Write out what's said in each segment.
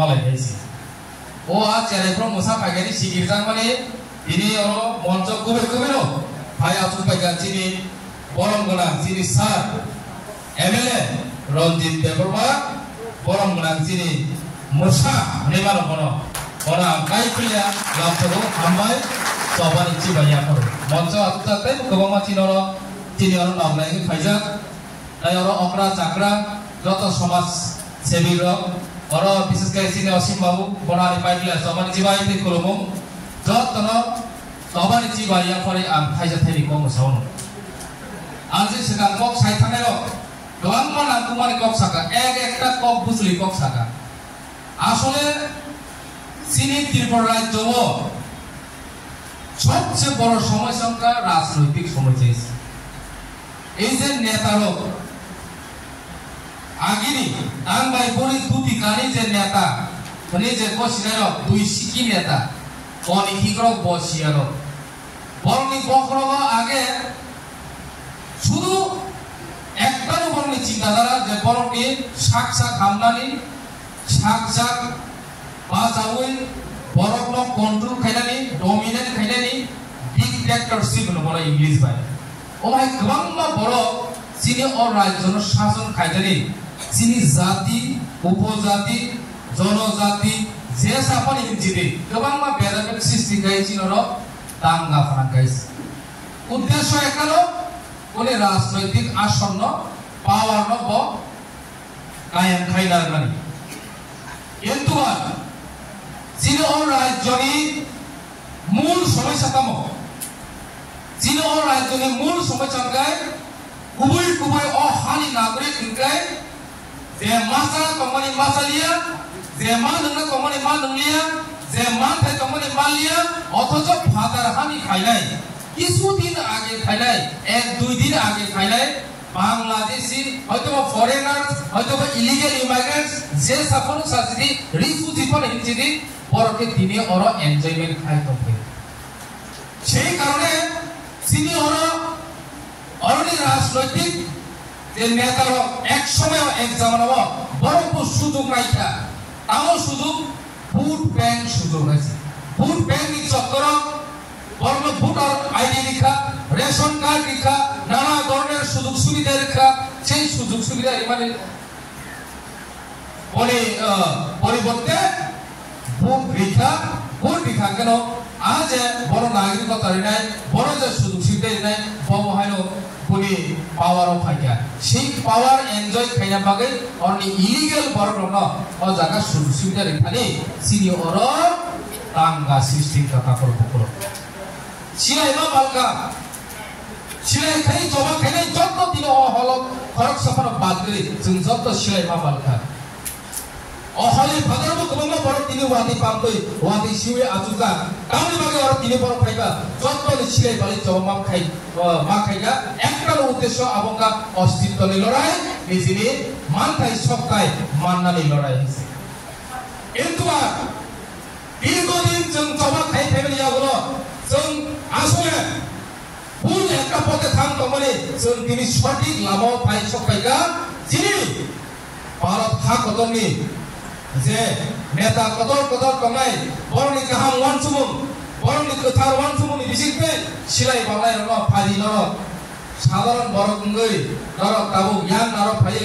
lainasi. Oh cari from musa pagi ni sikir zaman ini orang monco kubur lo. Payah tu pagi sini borong genang sini sar MLA Ronjit Deborah borong genang sini musa neman orang kai pria langsung hambai sopan isi banyak orang. Monco aku tak tahu kebanyakan cini orang nak lagi kaisa. Orang okra cakra joto somas sebiro orang bisnis kai sini osim babu bonari pai dia sopan isi banyak itu kolomong joto sopan isi banyak orang am kaisa tadi kau musaun. Anjir sedang kok saya tanya lo, doang mana aku mana kok saka, ekta kok busli kok saka. Asal sini Tripura রাজ্য সবচেয়ে বড় সমস্যা রাজনৈতিক সমস্যা এই যে নেতারও আগিনি আংবাই বড়ি দুটি গানি যে নেতা মানে যে বসিনার দুই সিকি নেতা কোনি হিগ্রক বসিয়ার বরনি বকরগ আগে শুধু একটারও বরনি চিন্তাধারা যে বরনি শাক হামনানি শাক Pasawin, borok no control kainani, dominant kainani, dictatorship no bola English by. Oh my God, borok sini orang jono shason kainani, sini zati, upozati, jono zati, jasa apa ni jadi. Kebang ma beda beda sistem kaya sini orang tangga fana guys. Uddesho ekalo, oleh rajnaitik ason no, power no bo, kaya kainar mani. Itu kan. Sini orang jadi mul সমস্যা kamu. Sini orang jadi mul সমস্যা kai, kubur hani nagrik kai, zaman company masalia, zaman dengan company masalia, zaman thay company malia, অথচ father hani khailai. Isu din age khailai, ek dui din age khailai. Bangladeshi, atau foreigners, atau illegal immigrants, je sapon sajdi, refugee pun ini পরকে দিনে ওরা enjoyment খাই থাকে সেই কারণে তিনি ওরা অলরেডি রাজনৈতিক যে নেতারা এক সময় এক জামানাও বড় সুযোগ রাখা তাও সুযোগ ভোট ব্যাংক সুযোগ আছে ভোট ব্যাংক চক্র বড় ভোটার আইডি লেখা রেশন কার্ড লেখা নানা ধরনের সুযোগ সুবিধা লেখা সেই সুযোগ সুবিধা মানে পরিবর্তে ভোট ভিক্ষা কেন আজ বড় নাগরিকতা নাই বড় যে সুযোগ সুবিধা নাই বহাইল কোনি পাওয়ারও ফাইকা সেই পাওয়ার এনজয় খাইনা বাগে অরনি ইলিগাল বড় ন ও জায়গা সুযোগ সুবিধা রেখানি সিনি অর তাঙ্গা সৃষ্টি কথা করব সিলাইমা বালকা সিলাই খাই জমা খাইনাই যত দিন হল খরচ সফর বাদ করে जों যত সিলাইমা বালকা অহলি ভাদরব কবঙ্গ বড় তিনি ওয়াদি পামতই ওয়াদি সিউয়ে আজুকা তাহলে বাগে আর তিনি বড় খাইবা যতলে সিলাই বালি জমা খাইগা একটার উদ্দেশ্য আবঙ্গা অস্তিত্বনি লড়াই নিজেনি মানতাই সবটাই মাননানি লড়াই হইছে কিন্তু দীর্ঘদিন जों জমা খাই ফ্যামিলিয়াগুলো जों আসলে ভুল একটা পথে থামতো মানে जों তিনি সঠিক লামাও পাই সবাইগা যিনি ভারত হাকতনি যে নেতা কদর কমাই বরনি কাহাম ওয়ান সুমুং বরনি কথার ওয়ান সুমুং বিশিখবে সিলাই বাংলায় ন ফালি ন সাধারণ বরগঙ্গই নরক তাবু ইয়ান নরক ফাই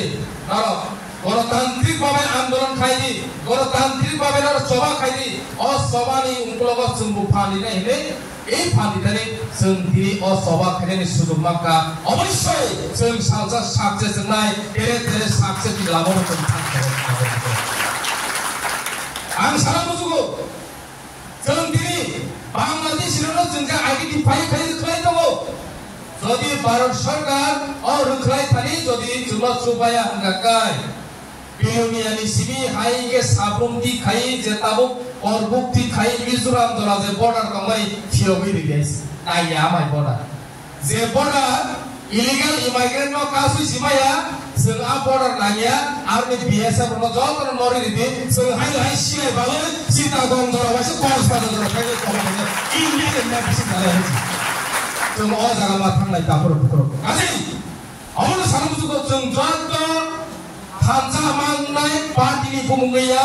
নরক গণতান্ত্রিক ভাবে আন্দোলন খাইদি গণতান্ত্রিক ভাবে নর সভা খাইদি অ সভানি উনকলগ সুমবু ফালি নাই হে এই ফালিটারে जों দিনি অ সভা খাইনি সুযোগ মাকা অবশ্যই जों সাকসেস নাই তেরে সাকসেস লাভর থাকতে आं सारा बुजुगो जों दिनै बांलादेशनो जोंखौ आइडेन्टिफाइ खालाय दङ যদি ভারত সরকার और रुखलाय थानि যদি जुला सुबाया हंगाकाय बिउनियानि सिबि हाइगे साबुमति खाइ जेताबो और बुक्ति खाइ मिजोराम दरा जे बॉर्डर कमाय थियोबि रिलेस नाया माय बॉर्डर जे बॉर्डर इलीगल इमाइग्रेंट नो कासु सिमाया जों आ बॉर्डर नाया आरनि बीएसएफ नो जतन नरि रिदि जों हाइ सिलाय बाले सीता गं दरा वासे कॉर्स पादो दरा खाइ कमाय इलीगल ना बिसि थालाय जों अ जागा मा थांनाय दाफोर गासै अमनो सानबुजुखौ जों जत थानसा मांनाय पार्टीनि बुमुंगैया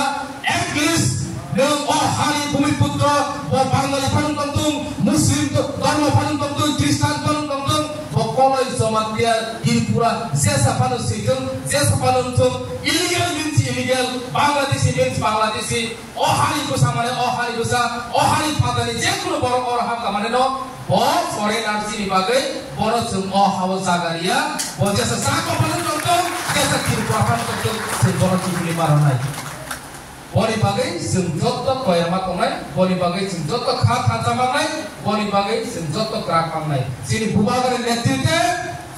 least nung hari Bumiputra o Bangali panung tongtung Muslim dharma panung tongtung Kristen panung tongtung o kolai somatia Tripura jesa panung situng jesa panung tung illegal means illegal Bangladeshi means Bangladeshi o hari ko samane o hari ko sa o hari padani je kono boro or ham kamane no o foreigner sini bagai boro sum o hawa sagaria o jesa sako panung tongtung jesa Tripura panung tongtung se boro kipili maronai boni bagai semjoto koyama tongai boni bagai semjoto kha khacha mangai boni bagai semjoto krak mangai sini bubagar netrite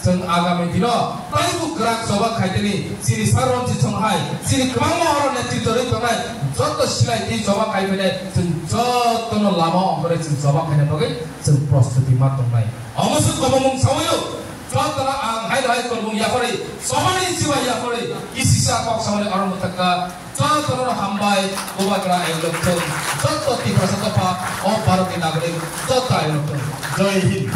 seng agami dino taibu krak soba khaiteni sini sarwanji chonghai sini kmangma oro netrite roi tongai joto silai ti soba khaibene seng joto no lama ongore seng soba khaine bagai seng prostuti ma tongai amosuk komong sawayo jotono ang hai kolbung yakore somani siwa yakore isisa kok samane aron mutaka jotono hambai bubagra elokton joto ti prasatopa o bharati nagrik joto elokton jai hind